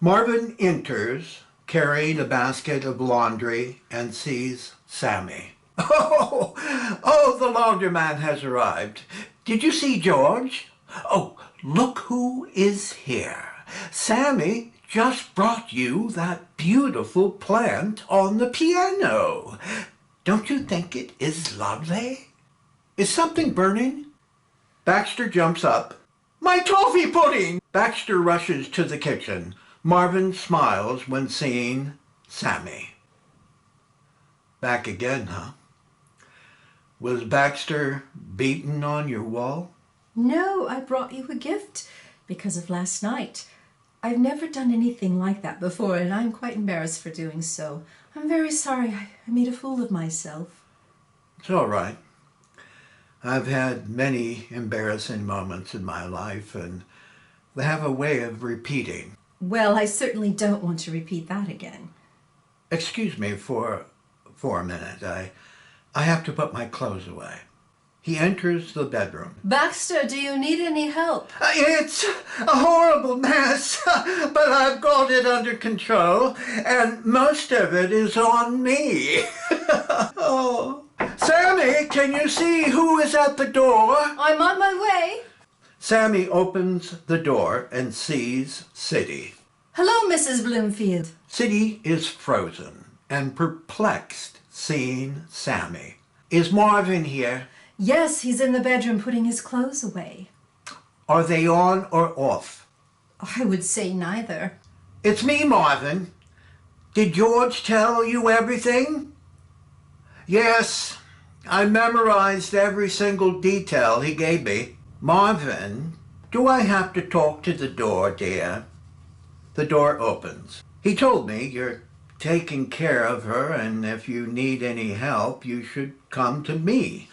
Marvin enters, carrying a basket of laundry, and sees Sammy. Oh, the laundryman has arrived. Did you see George? Oh, look who is here. Sammy just brought you that beautiful plant on the piano. Don't you think it is lovely? Is something burning? Baxter jumps up. My toffee pudding! Baxter rushes to the kitchen. Marvin smiles when seeing Sammy. Back again, huh? Was Baxter beaten on your wall? No, I brought you a gift because of last night. I've never done anything like that before, and I'm quite embarrassed for doing so. I'm very sorry. I made a fool of myself. It's all right. I've had many embarrassing moments in my life, and they have a way of repeating. Well, I certainly don't want to repeat that again. Excuse me for a minute. I have to put my clothes away. He enters the bedroom. Baxter, do you need any help? It's a horrible mess, but I've got it under control, and most of it is on me. Oh. Sammy, can you see who is at the door? I'm on my way. Sammy opens the door and sees Siddy. Hello, Mrs. Bloomfield. Siddy is frozen and perplexed seeing Sammy. Is Marvin here? Yes, he's in the bedroom putting his clothes away. Are they on or off? I would say neither. It's me, Marvin. Did George tell you everything? Yes, I memorized every single detail he gave me. Marvin, do I have to talk to the door, dear? The door opens. He told me you're taking care of her, and if you need any help, you should come to me.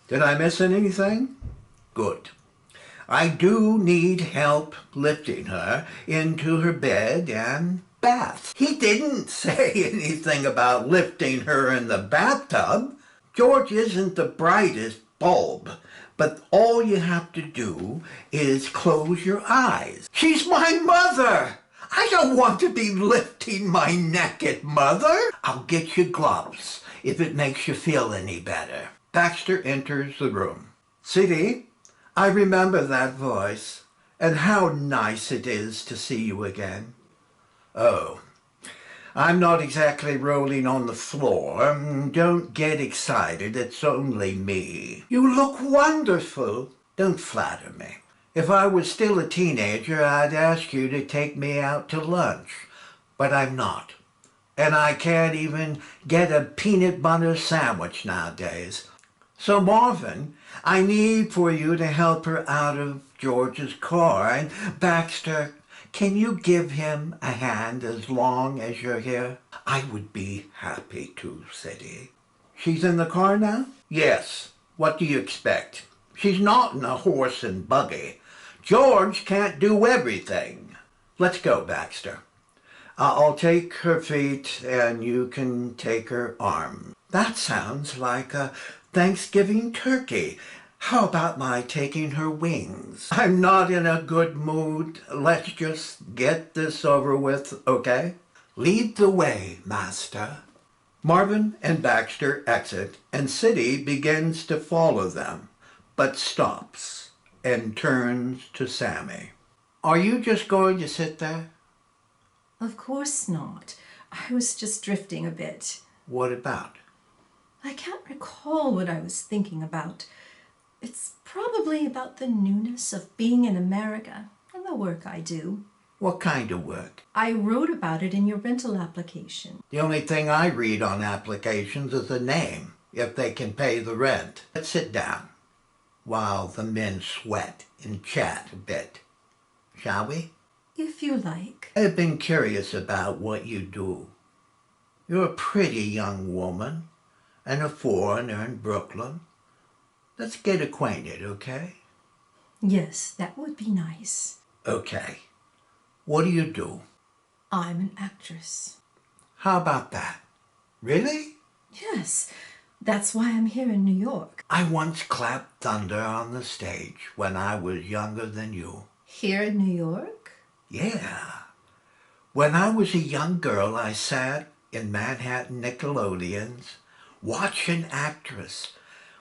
Did I miss anything? Good. I do need help lifting her into her bed and bath. He didn't say anything about lifting her in the bathtub. George isn't the brightest bulb, but all you have to do is close your eyes. She's my mother! I don't want to be lifting my naked mother. I'll get you gloves if it makes you feel any better. Baxter enters the room. Siddy, I remember that voice, and how nice it is to see you again. Oh, I'm not exactly rolling on the floor. Don't get excited, it's only me. You look wonderful. Don't flatter me. If I was still a teenager, I'd ask you to take me out to lunch, but I'm not. And I can't even get a peanut butter sandwich nowadays. So Marvin, I need for you to help her out of George's car. And Baxter, can you give him a hand as long as you're here? I would be happy to, Siddy. She's in the car now? Yes. What do you expect? She's not in a horse and buggy. George can't do everything. Let's go, Baxter. I'll take her feet and you can take her arm. That sounds like a Thanksgiving turkey. How about my taking her wings? I'm not in a good mood. Let's just get this over with, okay? Lead the way, master. Marvin and Baxter exit, and Siddy begins to follow them, but stops and turns to Sammy. Are you just going to sit there? Of course not. I was just drifting a bit. What about? I can't recall what I was thinking about. It's probably about the newness of being in America and the work I do. What kind of work? I wrote about it in your rental application. The only thing I read on applications is the name, if they can pay the rent. Let's sit down while the men sweat and chat a bit. Shall we? If you like. I've been curious about what you do. You're a pretty young woman and a foreigner in Brooklyn. Let's get acquainted, okay? Yes, that would be nice. Okay. What do you do? I'm an actress. How about that? Really? Yes, that's why I'm here in New York. I once clapped thunder on the stage when I was younger than you. Here in New York? Yeah. When I was a young girl, I sat in Manhattan Nickelodeons watching actress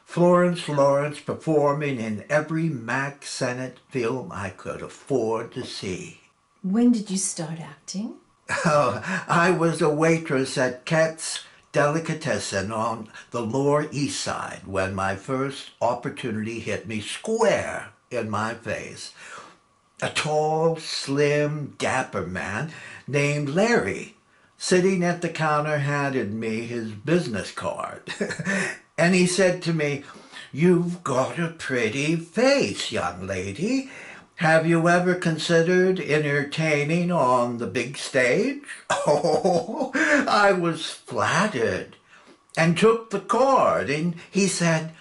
Florence Lawrence performing in every Mack Sennett film I could afford to see. When did you start acting? Oh, I was a waitress at Ket's Delicatessen on the Lower East Side when my first opportunity hit me square in my face. A tall, slim, dapper man named Larry, sitting at the counter, handed me his business card. And he said to me, "You've got a pretty face, young lady. Have you ever considered entertaining on the big stage?" Oh, I was flattered and took the card, and he said,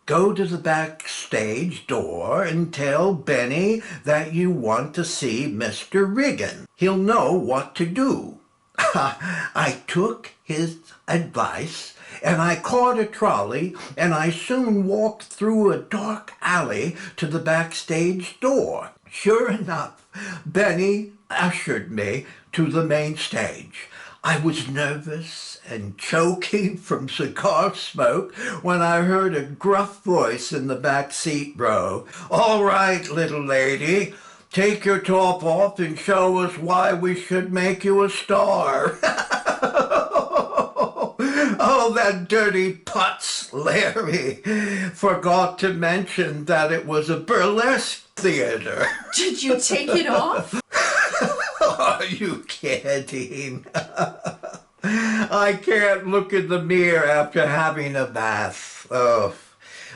"Go to the backstage door and tell Benny that you want to see Mr. Riggin. He'll know what to do." I took his advice, and I caught a trolley, and I soon walked through a dark alley to the backstage door. Sure enough, Benny ushered me to the main stage. I was nervous and choking from cigar smoke when I heard a gruff voice in the back seat row. "All right, little lady, take your top off and show us why we should make you a star." Oh, that dirty putz, Larry, forgot to mention that it was a burlesque theater. Did you take it off? Are you kidding? I can't look in the mirror after having a bath. Oh.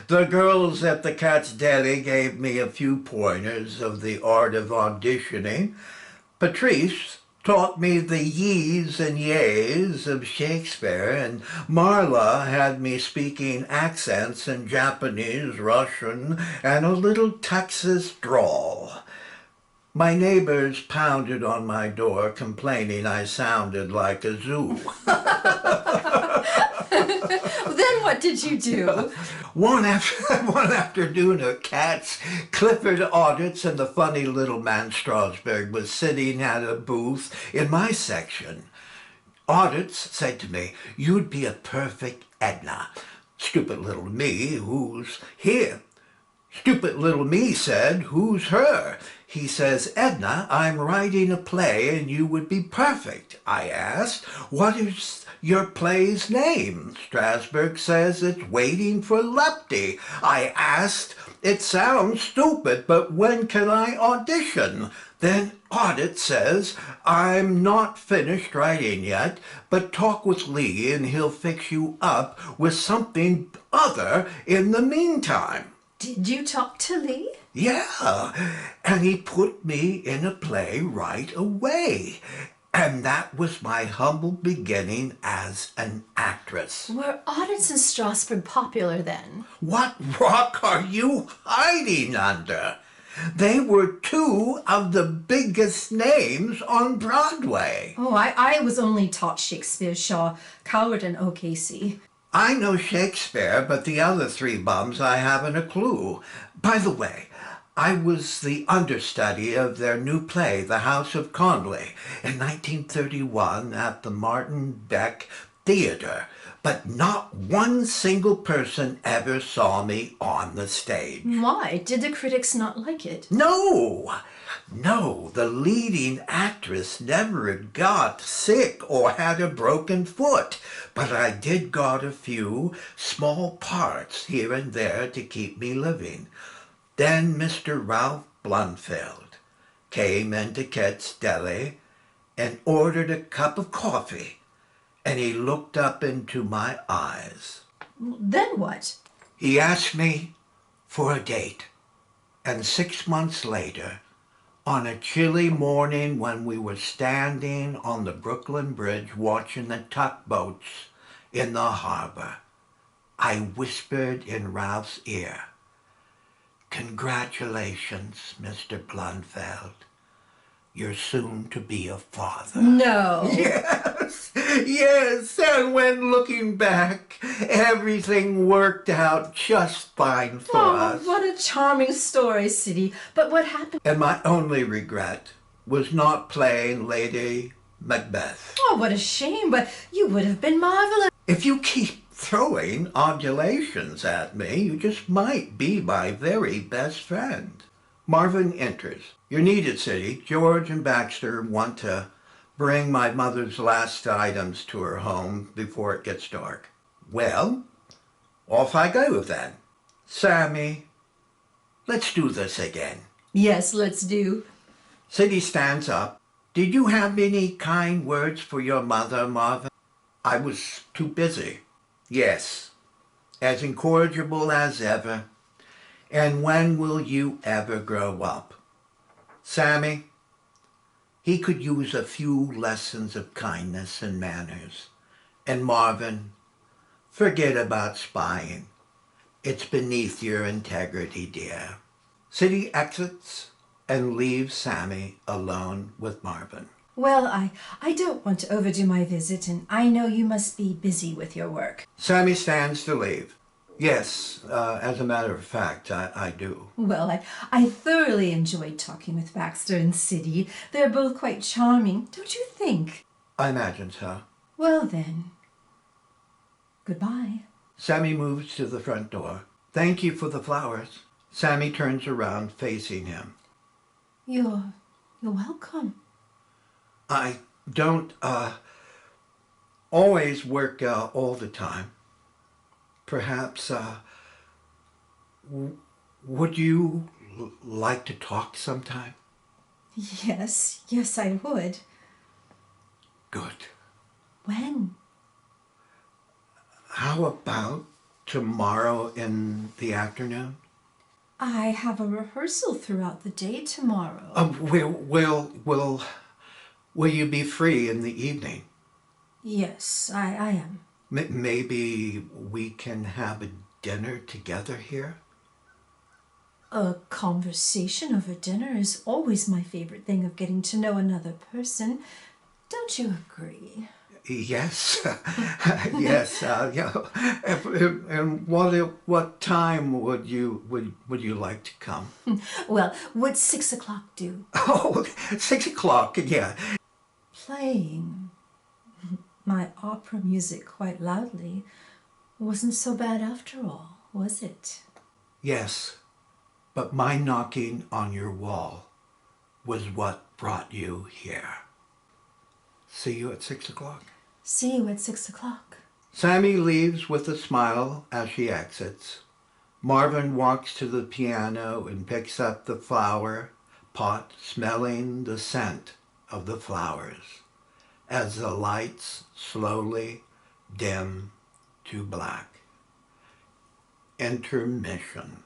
The girls at the Cat's Deli gave me a few pointers of the art of auditioning. Patrice taught me the yees and yays of Shakespeare, and Marla had me speaking accents in Japanese, Russian, and a little Texas drawl. My neighbors pounded on my door, complaining I sounded like a zoo. Then what did you do? One afternoon at Katz, Clifford Audits and the funny little man Strasberg was sitting at a booth in my section. Audits said to me, "You'd be a perfect Edna." Stupid little me, "Who's here?" Stupid little me said, "Who's her?" He says, "Edna, I'm writing a play and you would be perfect." I asked, "What is your play's name?" Strasberg says, "It's Waiting for Lepty." I asked, "It sounds stupid, but when can I audition?" Then Audit says, "I'm not finished writing yet, but talk with Lee and he'll fix you up with something other in the meantime." Did you talk to Lee? Yeah, and he put me in a play right away. And that was my humble beginning as an actress. Were Audits and Strasberg popular then? What rock are you hiding under? They were two of the biggest names on Broadway. Oh, I was only taught Shakespeare, Shaw, Coward, and O'Casey. I know Shakespeare, but the other three bums I haven't a clue. By the way, I was the understudy of their new play, The House of Conley, in 1931 at the Martin Beck Theater, but not one single person ever saw me on the stage. Why? Did the critics not like it? No, the leading actress never got sick or had a broken foot, but I did got a few small parts here and there to keep me living. Then Mr. Ralph Blunfeld came into Ket's Deli and ordered a cup of coffee, and he looked up into my eyes. Then what? He asked me for a date, and 6 months later, on a chilly morning when we were standing on the Brooklyn Bridge watching the tugboats in the harbor, I whispered in Ralph's ear, "Congratulations, Mr. Blunfeld. You're soon to be a father." No. Yes, and when looking back, everything worked out just fine for us. What a charming story, Siddy. But what happened? And my only regret was not playing Lady Macbeth. Oh, what a shame, but you would have been marvelous. If you keep throwing adulations at me, you just might be my very best friend. Marvin enters. You're needed, City. George and Baxter want to bring my mother's last items to her home before it gets dark. Well, off I go then. Sammy, let's do this again. Yes, let's do. City stands up. Did you have any kind words for your mother, Marvin? I was too busy. Yes, as incorrigible as ever. And when will you ever grow up? Sammy, he could use a few lessons of kindness and manners. And Marvin, forget about spying. It's beneath your integrity, dear. City exits and leaves Sammy alone with Marvin. Well, I don't want to overdo my visit, and I know you must be busy with your work. Sammy stands to leave. Yes, as a matter of fact, I do. Well, I thoroughly enjoyed talking with Baxter and City. They're both quite charming, don't you think? I imagine so. Well then, goodbye. Sammy moves to the front door. Thank you for the flowers. Sammy turns around, facing him. You're welcome. I don't, always work all the time. Perhaps, would you like to talk sometime? Yes, I would. Good. When? How about tomorrow in the afternoon? I have a rehearsal throughout the day tomorrow. Will you be free in the evening? Yes, I am. Maybe we can have a dinner together here? A conversation over dinner is always my favorite thing of getting to know another person. Don't you agree? Yes, yes. Yeah. And what time would you like to come? Well, would 6 o'clock do? Oh, 6 o'clock. Yeah. Playing my opera music quite loudly wasn't so bad after all, was it? Yes, but my knocking on your wall was what brought you here. See you at 6 o'clock. See you at 6 o'clock. Sammy leaves with a smile as she exits. Marvin walks to the piano and picks up the flower pot, smelling the scent of the flowers as the lights slowly dim to black. Intermission.